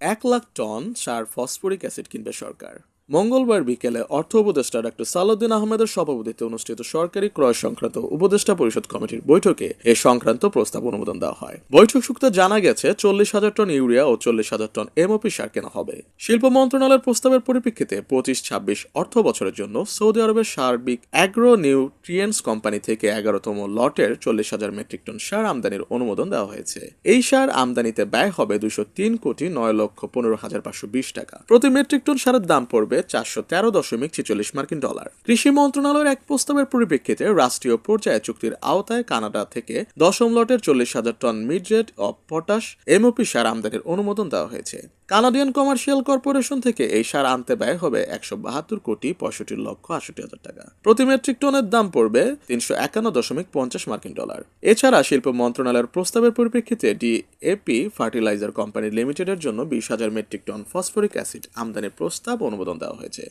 1 lakh ton সার phosphoric acid কিনবে সরকার। মঙ্গলবার বিকেলে অর্থ উপদেষ্টা ডক্টর সালাউদ্দিন আহমেদের সভাপতিত্বে অনুষ্ঠিত সরকারি ক্রয় সংক্রান্ত উপদেষ্টা পরিষদ কমিটির বৈঠকে এ সংক্রান্ত প্রস্তাব অনুমোদন দেওয়া হয়। বৈঠক সূত্রে জানা গেছে 40,000 টন ইউরিয়া ও 40,000 টন এমওপি সার কেনা হবে। শিল্প মন্ত্রণালয়ের প্রস্তাবের পরিপ্রেক্ষিতে 25-26 অর্থ বছরের জন্য সৌদি আরবের সার্বিক অ্যাগ্রো নিউট্রিয়েন্টস কোম্পানি থেকে 11তম লটের 40,000 মেট্রিক টন সার আমদানির অনুমোদন দেওয়া হয়েছে। এই সার আমদানিতে ব্যয় হবে 203,09,15,520 টাকা। প্রতি মেট্রিক টন সারের দাম পড়বে $413.46 কৃষি মন্ত্রণালয়ের এক প্রস্তাবের পরিপ্রেক্ষিতে রাষ্ট্রীয় পর্যায়ে চুক্তির আওতায় কানাডা থেকে 10ম লটের 40,000 টন মিডরেট অফ পটাশ এমওপি সার আমদানির অনুমোদন দেওয়া হয়েছে। কানাডিয়ান কমার্শিয়াল কর্পোরেশন থেকে এই সার আনতে ব্যয় হবে $172,65,80,000 টাকা। প্রতি মেট্রিক টনের দাম পড়বে $351.50। এছাড়া শিল্প মন্ত্রণালয়ের প্রস্তাবের পরিপ্রেক্ষিতে ডিএপি ফার্টিলাইজার কোম্পানি লিমিটেডের জন্য 20,000 মেট্রিক টন ফসফরিক অ্যাসিড আমদানির প্রস্তাব অনুমোদন দেওয়া হয়েছে।